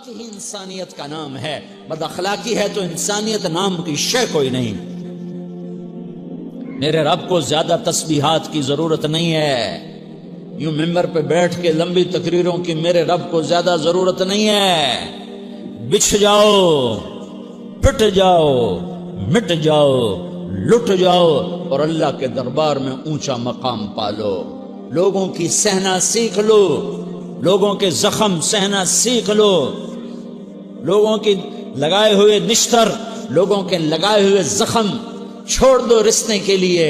اخلاق ہی انسانیت کا نام ہے. بد اخلاقی ہے تو انسانیت نام کی شے کوئی نہیں. میرے رب کو زیادہ تسبیحات کی ضرورت نہیں ہے. یوں ممبر پہ بیٹھ کے لمبی تقریروں کی میرے رب کو زیادہ ضرورت نہیں ہے. بچھ جاؤ، پٹ جاؤ، مٹ جاؤ، لٹ جاؤ اور اللہ کے دربار میں اونچا مقام پالو. لوگوں کی سہنا سیکھ لو، لوگوں کے زخم سہنا سیکھ لو، لوگوں کی لگائے ہوئے نشتر، لوگوں کے لگائے ہوئے زخم چھوڑ دو رسنے کے لیے،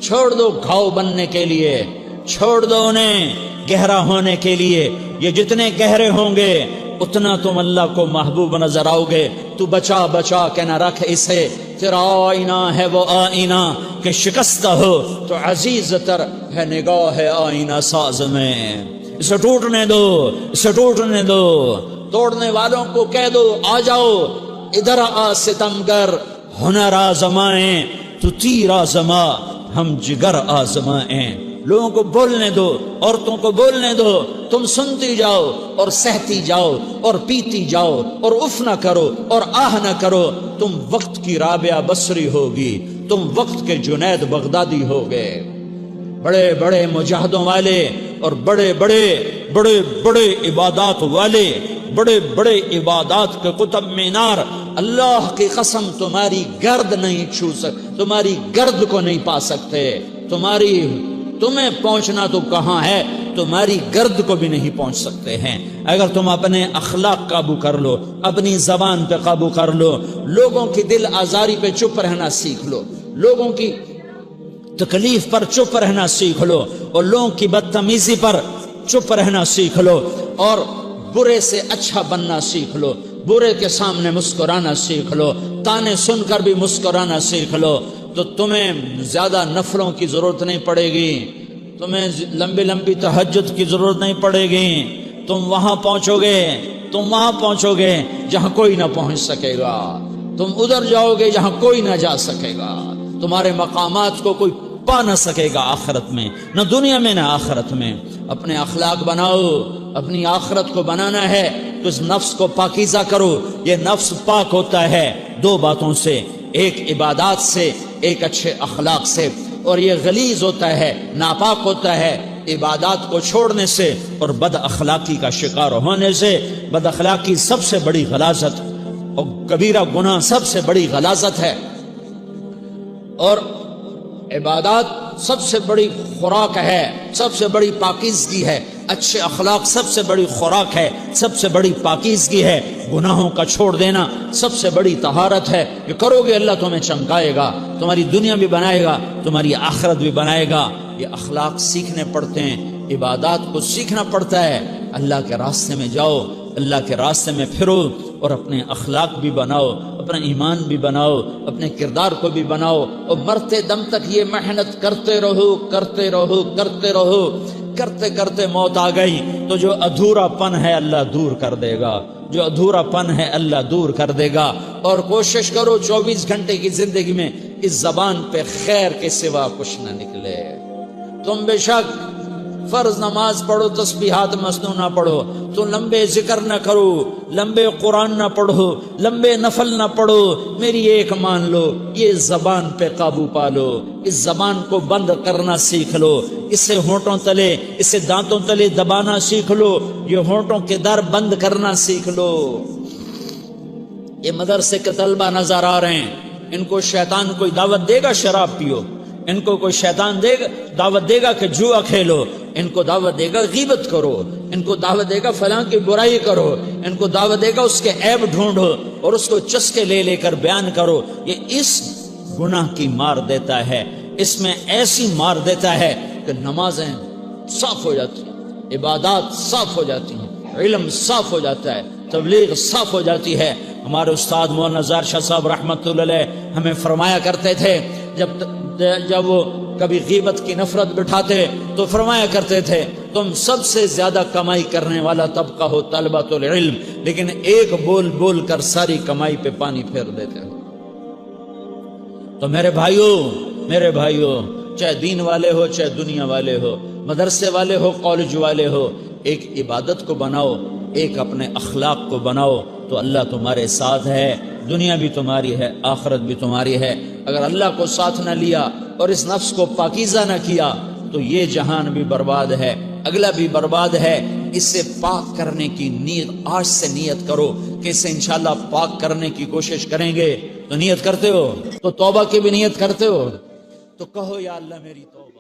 چھوڑ دو گھاؤ بننے کے لیے، چھوڑ دو انہیں گہرا ہونے کے لیے. یہ جتنے گہرے ہوں گے اتنا تم اللہ کو محبوب نظر آؤ گے. تو بچا بچا کے نہ رکھ اسے، تیرا آئینہ ہے وہ آئینہ کہ شکستہ ہو تو عزیز تر ہے نگاہ آئینہ ساز میں. اسے ٹوٹنے دو، اسے ٹوٹنے دو. توڑنے والوں کو کہہ دو آ جاؤ ادھر آ ستمگر، ہنر آزمائیں تو تیر آزما، ہم جگر آزمائیں. لوگوں کو بولنے دو، عورتوں کو بولنے دو. تم سنتی جاؤ اور سہتی جاؤ اور پیتی جاؤ اور اف نہ کرو اور آہ نہ کرو. تم وقت کی رابعہ بصری ہوگی، تم وقت کے جنید بغدادی ہوگے. بڑے بڑے مجاہدوں والے اور بڑے بڑے بڑے بڑے عبادات والے، بڑے بڑے عبادات کے قطب مینار، اللہ کی قسم تمہاری گرد نہیں چھو سکتے، تمہاری گرد کو نہیں پا سکتے. تمہیں پہنچنا تو کہاں ہے، تمہاری گرد کو بھی نہیں پہنچ سکتے ہیں. اگر تم اپنے اخلاق قابو کر لو، اپنی زبان پہ قابو کر لو، لوگوں کی دل آزاری پہ چپ رہنا سیکھ لو، لوگوں کی تکلیف پر چپ رہنا سیکھ لو اور لوگوں کی بدتمیزی پر چپ رہنا سیکھ لو اور برے سے اچھا بننا سیکھ لو، برے کے سامنے مسکرانا سیکھ لو، تانے سن کر بھی مسکرانا سیکھ لو، تو تمہیں زیادہ نفلوں کی ضرورت نہیں پڑے گی، تمہیں لمبی لمبی تہجد کی ضرورت نہیں پڑے گی. تم وہاں پہنچو گے جہاں کوئی نہ پہنچ سکے گا. تم ادھر جاؤ گے جہاں کوئی نہ جا سکے گا. تمہارے مقامات کو کوئی پا نہ سکے گا آخرت میں، نہ دنیا میں نہ آخرت میں. اپنے اخلاق بناؤ، اپنی آخرت کو بنانا ہے تو اس نفس کو پاکیزہ کرو. یہ نفس پاک ہوتا ہے دو باتوں سے، ایک عبادات سے، ایک اچھے اخلاق سے. اور یہ غلیظ ہوتا ہے، ناپاک ہوتا ہے عبادات کو چھوڑنے سے اور بد اخلاقی کا شکار ہونے سے. بد اخلاقی سب سے بڑی غلاظت اور کبیرہ گناہ سب سے بڑی غلاظت ہے، اور عبادات سب سے بڑی خوراک ہے، سب سے بڑی پاکیزگی ہے. اچھے اخلاق سب سے بڑی خوراک ہے، سب سے بڑی پاکیزگی ہے. گناہوں کا چھوڑ دینا سب سے بڑی طہارت ہے. یہ کرو گے اللہ تمہیں چمکائے گا، تمہاری دنیا بھی بنائے گا، تمہاری آخرت بھی بنائے گا. یہ اخلاق سیکھنے پڑتے ہیں، عبادات کو سیکھنا پڑتا ہے. اللہ کے راستے میں جاؤ، اللہ کے راستے میں پھرو اور اپنے اخلاق بھی بناؤ، اپنا ایمان بھی بناؤ، اپنے کردار کو بھی بناؤ. اور مرتے دم تک یہ محنت کرتے رہو کرتے رہو کرتے رہو. کرتے کرتے موت آ گئی تو جو ادھورا پن ہے اللہ دور کر دے گا، جو ادھورا پن ہے اللہ دور کر دے گا. اور کوشش کرو 24 گھنٹے کی زندگی میں اس زبان پہ خیر کے سوا کچھ نہ نکلے. تم بے شک فرض نماز پڑھو، تسبیحات مسنون نہ پڑھو، تو لمبے ذکر نہ کرو، لمبے قرآن نہ پڑھو، لمبے نفل نہ پڑھو. میری ایک مان لو، یہ زبان پہ قابو پالو، اس زبان کو بند کرنا سیکھ لو، اسے ہونٹوں تلے، اسے دانتوں تلے دبانا سیکھ لو، یہ ہونٹوں کے در بند کرنا سیکھ لو. یہ مدرسے کے طلبہ نظر آ رہے ہیں، ان کو شیطان کوئی دعوت دے گا شراب پیو، ان کو کوئی شیطان دعوت دے گا کہ جوا کھیلو، ان کو دعوت دے گا غیبت کرو، ان کو دعوت دے گا فلاں کی برائی کرو، ان کو دعوت دے گا اس کے عیب ڈھونڈو اور اس کو چسکے لے لے کر بیان کرو. یہ اس گناہ کی مار دیتا ہے، اس میں ایسی مار دیتا ہے کہ نمازیں صاف ہو جاتی ہیں، عبادات صاف ہو جاتی ہیں، علم صاف ہو جاتا ہے، تبلیغ صاف ہو جاتی ہے. ہمارے استاد مولانا زار شاہ صاحب رحمۃ اللہ علیہ ہمیں فرمایا کرتے تھے، جب وہ کبھی غیبت کی نفرت بٹھاتے تو فرمایا کرتے تھے تم سب سے زیادہ کمائی کرنے والا طبقہ ہو طلبۃ العلم، لیکن ایک بول بول کر ساری کمائی پہ پانی پھیر دیتے ہو. تو میرے بھائیوں چاہے دین والے ہو چاہے دنیا والے ہو، مدرسے والے ہو کالج والے ہو، ایک عبادت کو بناؤ، ایک اپنے اخلاق کو بناؤ تو اللہ تمہارے ساتھ ہے، دنیا بھی تمہاری ہے، آخرت بھی تمہاری ہے۔ اگر اللہ کو ساتھ نہ لیا اور اس نفس کو پاکیزہ نہ کیا تو یہ جہان بھی برباد ہے، اگلا بھی برباد ہے۔ اس سے پاک کرنے کی نیت آج سے نیت کرو کہ اسے انشاءاللہ پاک کرنے کی کوشش کریں گے۔ تو نیت کرتے ہو تو توبہ کی بھی نیت کرتے ہو، تو کہو یا اللہ میری توبہ